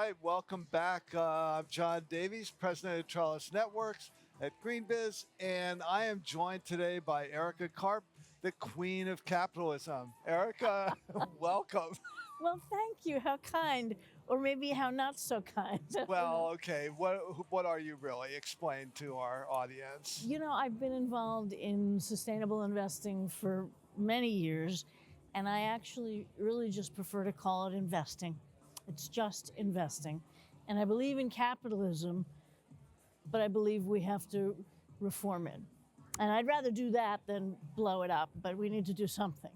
right, welcome back. I'm John Davies, president of Trellis Networks at GreenBiz, and I am joined today by Erika Karp, the queen of capitalism. Erika, welcome. Well, thank you. How kind, or maybe how not so kind. Well, okay, what are you really? Explain to our audience. I've been involved in sustainable investing for many years, and I actually really just prefer to call it investing. It's just investing. And I believe in capitalism, but I believe we have to reform it. And I'd rather do that than blow it up, but we need to do something.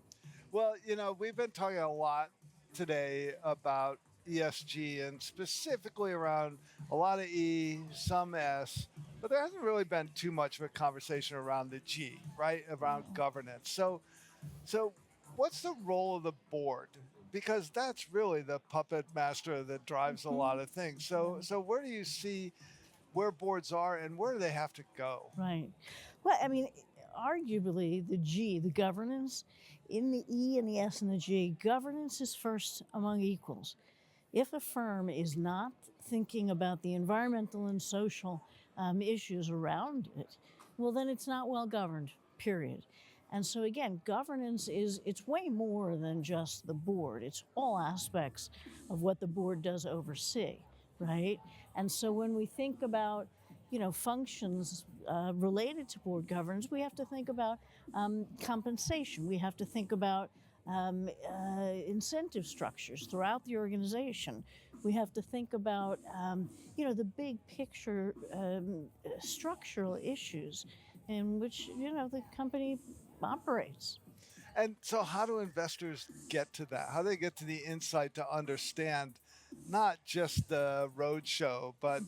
Well, we've been talking a lot today about ESG and specifically around a lot of E, some S, but there hasn't really been too much of a conversation around the G, right? Around governance. So what's the role of the board? Because that's really the puppet master that drives a lot of things. So where do you see where boards are and where do they have to go? Right. Well, I mean, arguably the G, the governance, in the E and the S and the G, governance is first among equals. If a firm is not thinking about the environmental and social issues around it, well, then it's not well governed, period. And so again, governance it's way more than just the board. It's all aspects of what the board does oversee, right? And so when we think about functions related to board governance, we have to think about compensation. We have to think about incentive structures throughout the organization. We have to think about, the big picture structural issues in which, the company operates. And so how do investors get to that? How do they get to the insight to understand not just the roadshow, but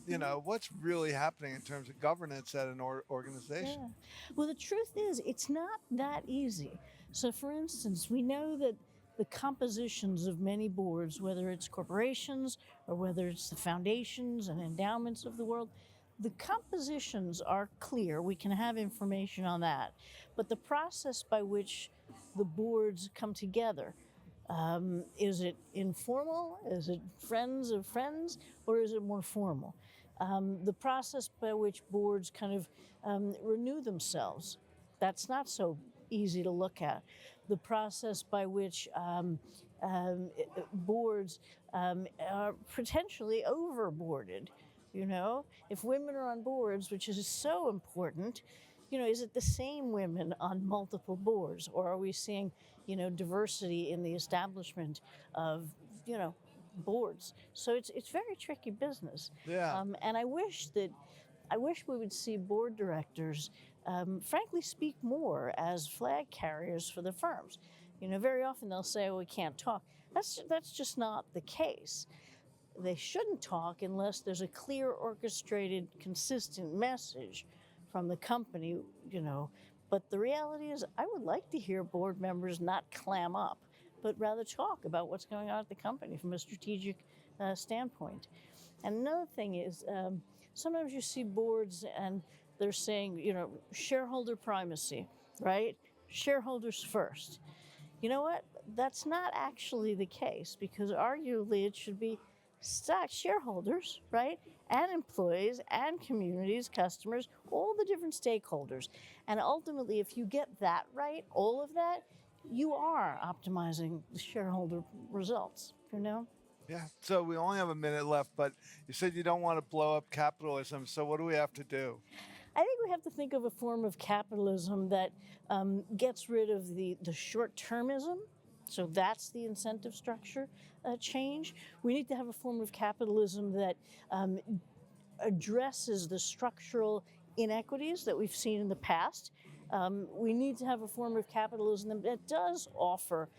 what's really happening in terms of governance at an organization? Yeah. Well, the truth is, it's not that easy. So, for instance, we know that the compositions of many boards, whether it's corporations or whether it's the foundations and endowments of the world, the compositions are clear. We can have information on that. But the process by which the boards come together, is it informal? Is it friends of friends? Or is it more formal? The process by which boards kind of renew themselves, that's not so easy to look at. The process by which boards are potentially overboarded. If women are on boards, which is so important, is it the same women on multiple boards, or are we seeing, diversity in the establishment of, boards? So it's very tricky business. Yeah. And I wish we would see board directors, frankly, speak more as flag carriers for the firms. Very often they'll say, "Oh, we can't talk." That's just not the case. They shouldn't talk unless there's a clear, orchestrated, consistent message from the company, But the reality is, I would like to hear board members not clam up, but rather talk about what's going on at the company from a strategic standpoint. And another thing is, sometimes you see boards and they're saying, shareholder primacy, right? Shareholders first. You know what? That's not actually the case, because arguably it should be stock shareholders, right? And employees and communities, customers, all the different stakeholders. And ultimately, if you get that right, all of that, you are optimizing the shareholder results, Yeah. So we only have a minute left, but you said you don't want to blow up capitalism. So what do we have to do? I think we have to think of a form of capitalism that gets rid of the short-termism. So that's the incentive structure change. We need to have a form of capitalism that addresses the structural inequities that we've seen in the past. We need to have a form of capitalism that does offer,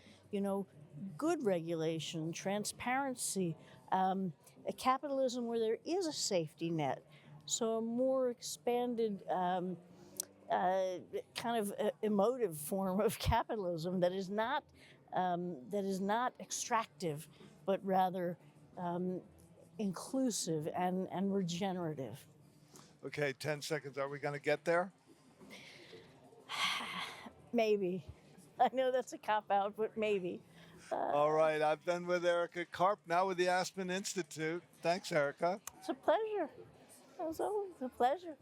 good regulation, transparency, a capitalism where there is a safety net. So a more expanded kind of emotive form of capitalism that is not extractive, but rather inclusive and regenerative. Okay, 10 seconds. Are we going to get there? Maybe. I know that's a cop-out, but maybe. All right. I've been with Erika Karp, now with the Aspen Institute. Thanks, Erika. It's a pleasure. As always, a pleasure.